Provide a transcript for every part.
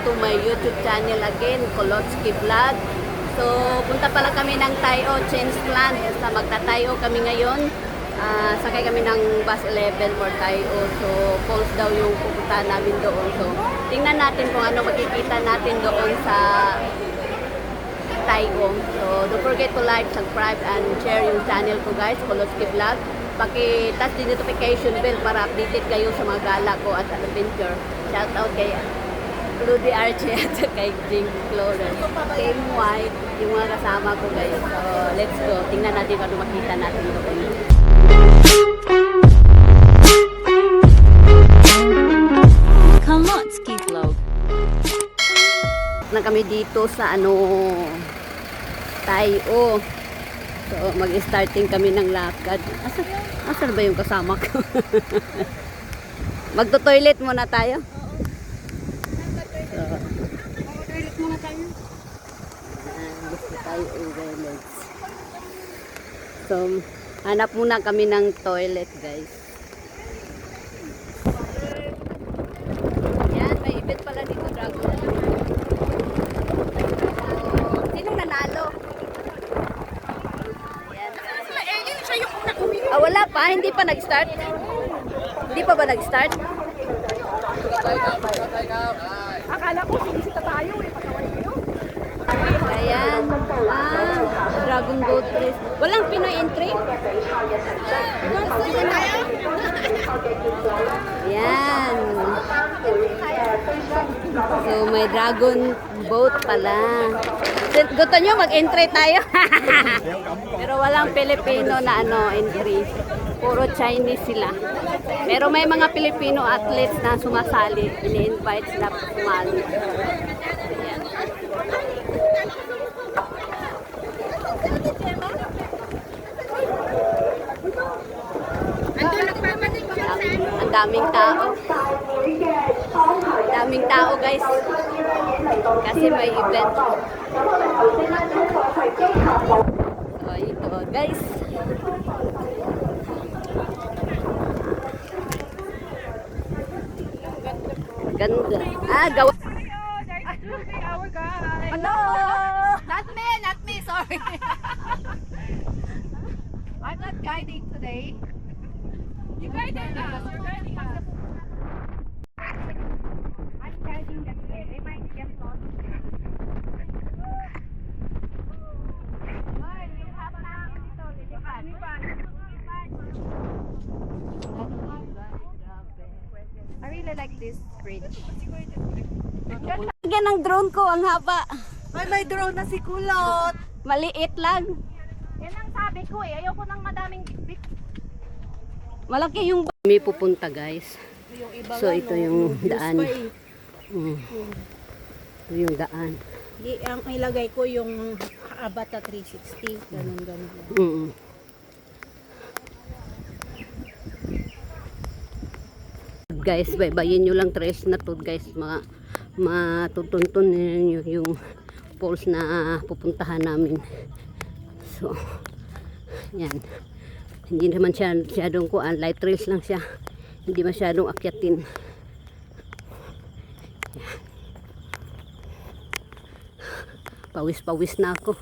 To my YouTube channel again, Kolotsky Vlog. So, punta pala kami ng Tayo Change Plan. Sa magtatayo kami ngayon. Sakay kami ng bus 11 for Tayo. So, falls daw yung pupuntahan namin doon. So, tingnan natin kung ano makikita natin doon sa Tayo. So, don't forget to like, subscribe, and share yung channel ko guys, Kolotsky Vlog. Paki-touch the notification bell para updated kayo sa mga gala ko at adventure. Shout out kay Rudy Archie at kay Jing Flores. Team White, yung mga kasama ko guys. So, let's go. Tingnan natin kung ano makita natin doon. Kolotsky Vlog. Na kami dito sa Tayo. So, mag-starting kami ng lakad. Asan ba yung kasama ko? Magto-toilet muna tayo. Toilet muna tayo. Gusto tayo i-toilet. So, hanap muna kami ng toilet, guys. Yan, may event pala dito, Dragon. Sinong nanalo? Yan. Wala pa, hindi pa nag-start. Hindi pa ba nag-start? Akala ko sinisita tayo eh. Pasaway kayo. Ayan. Dragon Boat Race. Walang Pinoy entry? Ayan. So, may Dragon Boat pala. Gusto nyo mag-entry tayo? Pero walang Pilipino na entry. Puro Chinese sila. Pero may mga Pilipino athletes na sumasali. Ini-invite sila sumali. Ang daming tao. Daming tao guys. Kasi may event. So ito guys. Ganda. Gawa. Hello! Not me, sorry. I'm not guiding today. You guided us. You're guiding us. I'm guiding them today. They might get lost. Ay, may haba na ako dito. Lilipan. I really like this bridge. Yan ang drone ko, ang haba. Ay, may drone na si Kulot. Maliit lang. Yan ang sabi ko eh. Ayoko ng madaming big. Malaki yung may pupunta guys. So ito yung daan. Ito yung daan. Ang ilagay ko yung Abata 360, ganun. Guys, baybayin nyo lang tres na to guys. Matutuntun nyo yung falls na pupuntahan namin. So, yan. Hindi naman siya masyadong light trails lang siya. Hindi masyadong akyatin. Yan. Pawis-pawis na ako.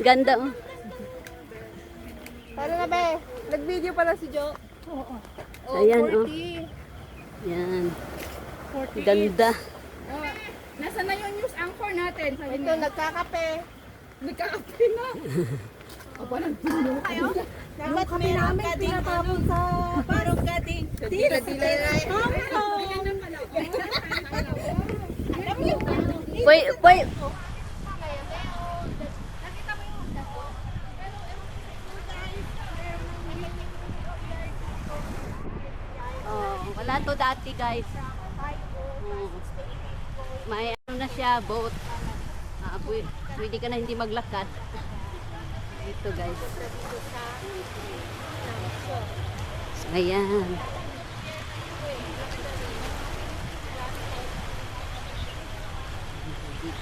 Ganda oh. Tara na be, nag-video pala si Jo. Oo. Ayan oh. Yan. Ganda. Nasaan na yung news anchor natin? Ito, nagkakape. Nagkakape na. Aba, nagpino kayo? Dapat meron ka din sa parang ka din. Dila-dila na. Pwede. Wala to dati guys. Oo. May ano na siya, boat. Pwede ka na hindi maglakad. Ito guys. So, ayan.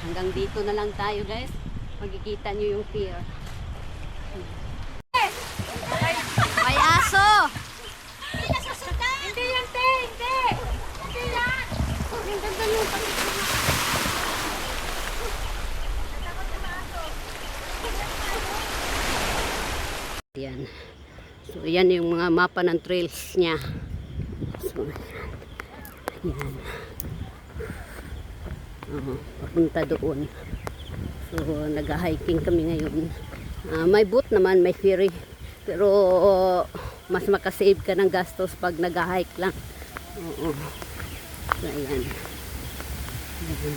Hanggang dito na lang tayo guys. Magkikita nyo yung pier. May aso! Hindi yan, te! Hindi! Hindi yan! Ang ganda nyo. Yan. So, yan yung mga mapa ng trails niya. So, yan. Papunta doon. So, nag-hiking kami ngayon. May boat naman, may ferry. Pero, mas makasave ka ng gastos pag nag-hike lang. Oo. So, ayan. Ayan.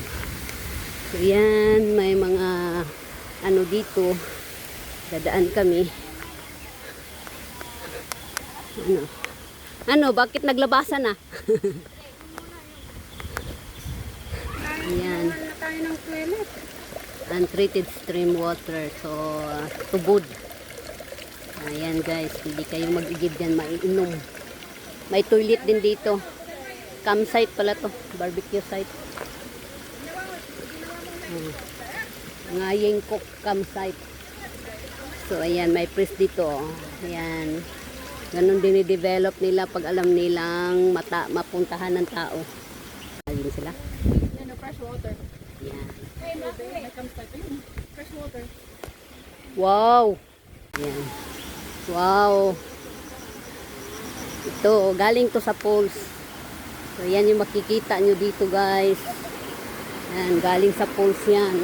So, yan. May mga ano dito. Dadaan kami. Bakit naglabasan na? Ayan. Wala tayo ng toilet. Untreated stream water. So, tubod. Ayan guys, hindi kayo mag-igib yan, maiinom. May toilet din dito. Campsite pala to, barbecue site. Ngayeng Cook campsite. So, ayan, may priest dito. Ayan. Ganon din i-develop nila pag alam nilang mapuntahan ng tao. Ayun sila. Yan, fresh water. Ayan. May campsite. Fresh water. Wow! Ayan. Wow! Ito, galing to sa falls. So, yan yung makikita nyo dito guys. Ayan, galing sa falls yan.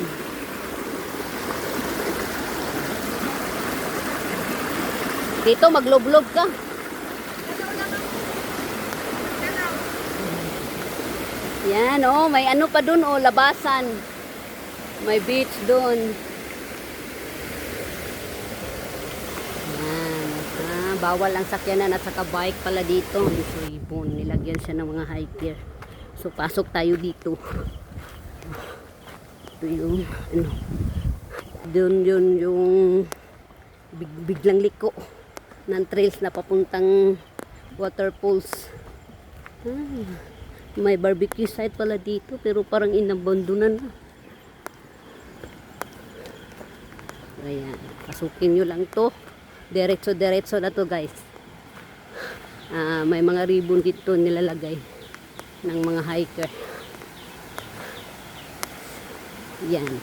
Dito, magloblob ka. Yan, oh, may ano pa dun, oh, labasan. May beach dun. Yan. Bawal ang sakyanan at saka bike pala dito. So, ibon, nilagyan siya ng mga high gear. So, pasok tayo dito. Ito yung, ano, dun yun yung biglang liko ng trails na papuntang waterfalls. May barbecue site pala dito pero parang inabandonan na. Ayan, pasukin nyo lang to. Diretso na to guys. May mga ribbon dito nilalagay ng mga hiker. Yan.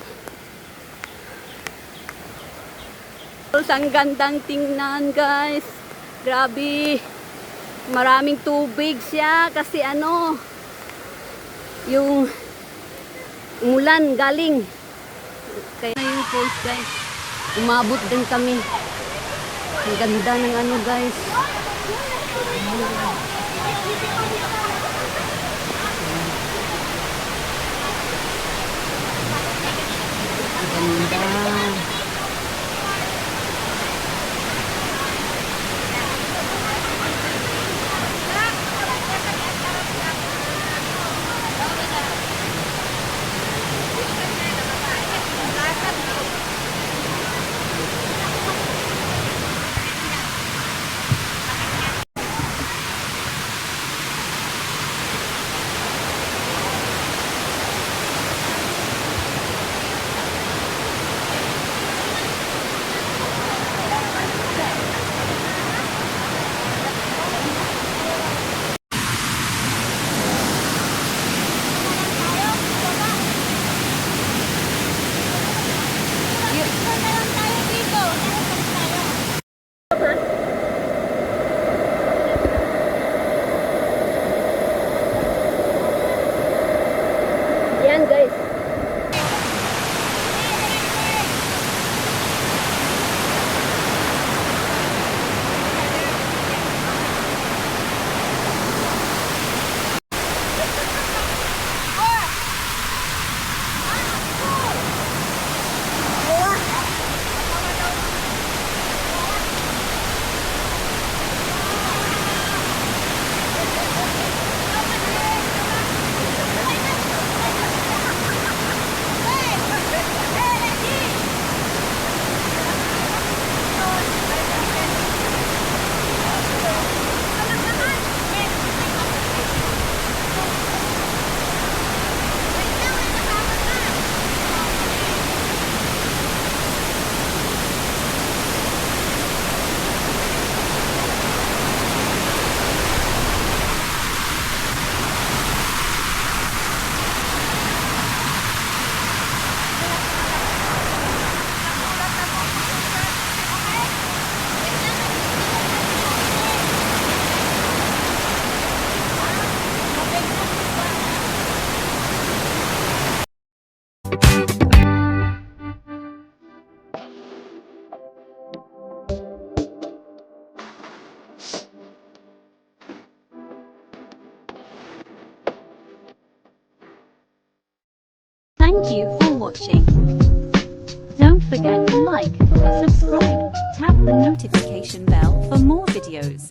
Ang gandang tingnan guys. Grabe. Maraming tubig siya kasi ano, yung umulan galing. Kaya yung falls guys. Umabot din kami. Ang ganda ng ano guys. Ang ganda. Thank you for watching. Don't forget to like, subscribe, tap the notification bell for more videos.